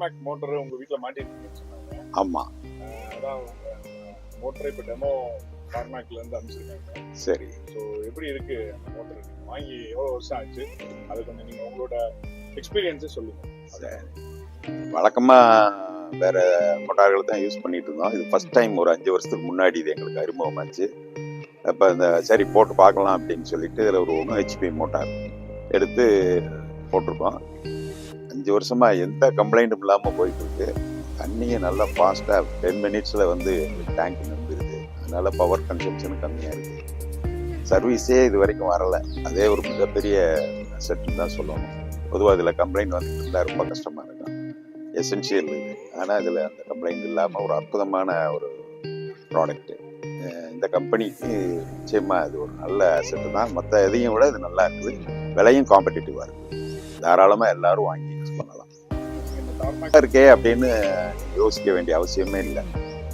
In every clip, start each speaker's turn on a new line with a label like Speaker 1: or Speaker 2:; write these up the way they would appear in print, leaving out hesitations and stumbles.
Speaker 1: டார்மேக் motor உங்க வீட்ல மாட்டிருக்கீங்கன்னு சொன்னாங்க.
Speaker 2: ஆமா.
Speaker 1: அதான் மோட்டர் இப்ப டெமோ டார்மேக்ல இருந்து அனுப்பிச்சிருக்காங்க.
Speaker 2: சரி.
Speaker 1: ஸோ எப்படி இருக்கு அந்த மோட்டர்? வாங்கி எவ்வளவு வருஷம் ஆச்சு? அது கொஞ்சம் நீங்க உங்களோட எக்ஸ்பீரியன்ஸை சொல்லுங்க.
Speaker 2: சரி. வழக்கமா வேற மோட்டார்கள் தான் யூஸ் பண்ணிட்டு இருந்தோம். இது ஃபர்ஸ்ட் டைம் ஒரு 5 வருஷத்துக்கு முன்னாடி இது எங்களுக்கு அறிமுகமாச்சு. அப்போ இந்த சரி போட்டு பார்க்கலாம் அப்படின்னு சொல்லிட்டு இதில் ஒரு 1 HP மோட்டார் எடுத்து போட்டிருக்கோம். 5 வருஷமா எந்த கம்ப்ளைண்ட்டும் இல்லாமல் போயிட்டு இருக்கு. தண்ணியை நல்லா ஃபாஸ்ட்டாக 10 மினிட்ஸில் வந்து டேங்க் நின்றுடுது. அதனால பவர் கன்சம்ஷன் கம்மியாக இருக்கு. சர்வீஸே இது வரைக்கும் வரலை. அதே ஒரு மிகப்பெரிய செட்டுன்னு தான் சொல்லணும். பொதுவாக இதில் கம்ப்ளைண்ட் வந்துட்டு இருந்தால் ரொம்ப கஷ்டமாக இருக்கும். எசென்ஷியல் இது. ஆனால் இதில் அந்த கம்ப்ளைண்ட் இல்லாமல் ஒரு அற்புதமான ஒரு ப்ராடக்ட்டு. இந்த கம்பெனிக்கு நிச்சயமாக இது ஒரு நல்ல செட்டு தான். மற்ற எதையும் விட இது நல்லா இருக்குது. விலையும் காம்படிட்டிவாக இருக்குது. தாராளமாக எல்லாரும் வாங்கி யூஸ் பண்ணலாம். இருக்கே அப்படின்னு யோசிக்க வேண்டிய அவசியமே இல்லை.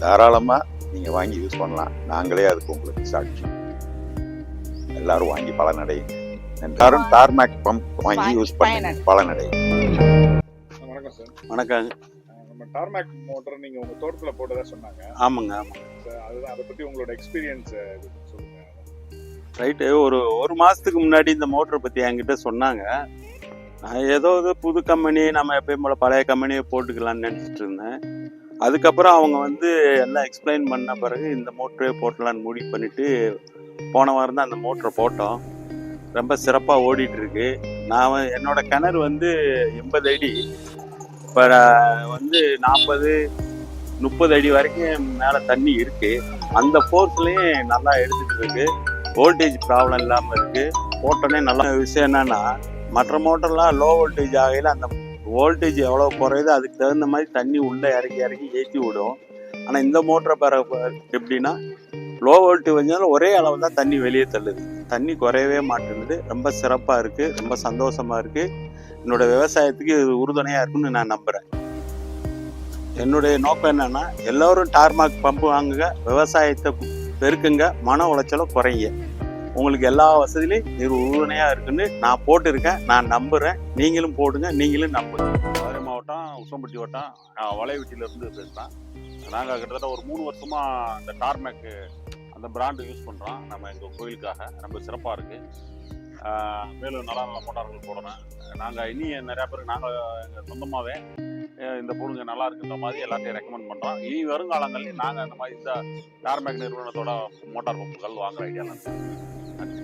Speaker 2: தாராளமாக நீங்கள் வாங்கி யூஸ் பண்ணலாம். நாங்களே அதுக்கு உங்களுக்கு சாட்சி. எல்லாரும் வாங்கி பலனடையுங்க. எல்லாரும் டார்மேக் பம்ப் வாங்கி யூஸ் பண்ணி பலனடையுங்க.
Speaker 1: வணக்கம் சார்.
Speaker 3: வணக்கங்க.
Speaker 1: நம்ம டார்மேக் மோட்டர் நீங்க உங்க தோட்டத்துல போட்டதா சொன்னாங்க.
Speaker 3: ஆமாங்க.
Speaker 1: அதுதான், அதை பத்தி உங்களோட எக்ஸ்பீரியன்ஸ் சொல்லுங்க.
Speaker 3: ரைட்டு. ஒரு மாதத்துக்கு முன்னாடி இந்த மோட்டரை பற்றி என்கிட்ட சொன்னாங்க. நான் ஏதோ புது கம்பெனி, நம்ம எப்பயும் போல் பழைய கம்பெனியை போட்டுக்கலான்னு நினச்சிட்டு இருந்தேன். அதுக்கப்புறம் அவங்க வந்து எல்லாம் எக்ஸ்பிளைன் பண்ண பிறகு இந்த மோட்டரே போட்டலான்னு முடிவு பண்ணிவிட்டு போன வாரம் தான் அந்த மோட்டரை போட்டோம். ரொம்ப சிறப்பாக ஓடிட்டுருக்கு. நான் என்னோட கிணறு வந்து 80 அடி, இப்போ வந்து 40-30 அடி வரைக்கும் மேலே தண்ணி இருக்குது. அந்த ஃபோர்ஸ்லேயும் நல்லா எடுத்துகிட்டு இருக்கு. வோல்டேஜ் ப்ராப்ளம் இல்லாமல் இருக்குது. போட்டோன்னே நல்ல விஷயம் என்னென்னா, மற்ற மோட்டர்லாம் லோ வோல்டேஜ் ஆகையில் அந்த வோல்டேஜ் எவ்வளோ குறையுதோ அதுக்கு தகுந்த மாதிரி தண்ணி உள்ளே இறக்கி ஏற்றி விடும். ஆனால் இந்த மோட்டரை எப்படின்னா, லோ வோல்டேஜ் வந்தாலும் ஒரே அளவு தான் தண்ணி வெளியே தள்ளுது. தண்ணி குறையவே மாட்டேங்குது. ரொம்ப சிறப்பாக இருக்குது. ரொம்ப சந்தோஷமாக இருக்குது. என்னோடய விவசாயத்துக்கு இது உறுதுணையாக இருக்குன்னு நான் நம்புகிறேன். என்னுடைய நோக்கம் என்னென்னா, எல்லோரும் டார்மாக் பம்பு வாங்குங்க, விவசாயத்தை பெருக்குங்க, மன உளைச்சலை குறைங்க. உங்களுக்கு எல்லா வசதியிலையும் இது உறுதுணையாக இருக்குன்னு நான் போட்டிருக்கேன். நான் நம்புகிறேன். நீங்களும் போடுங்க, நீங்களும் நம்புங்க.
Speaker 4: மதுரை மாவட்டம் உசம்பட்டி வட்டம் வளையவட்டியிலேருந்து பேசுகிறேன். நாங்கள் கிட்டத்தட்ட ஒரு 3 வருஷமாக இந்த டார்மேக்கு அந்த பிராண்டு யூஸ் பண்ணுறோம். நம்ம எங்கள் கோயிலுக்காக ரொம்ப சிறப்பாக இருக்குது. மேலும் நல்ல நல்ல மோட்டார்கள் போடுறேன். நாங்கள் இனி நிறையா பேருக்கு நாங்கள் எங்கள் சொந்தமாகவே இந்த பொருளுங்க நல்லா இருக்குன்ற மாதிரி எல்லாத்தையும் ரெக்கமெண்ட் பண்ணுறோம். இனி வருங்காலங்கள்லையும் நாங்கள் அந்த மாதிரி இந்த டார்மேக் நிறுவனத்தோட மோட்டார் பம்புகள் வாங்குகிற ஐடியாலாம். நன்றி.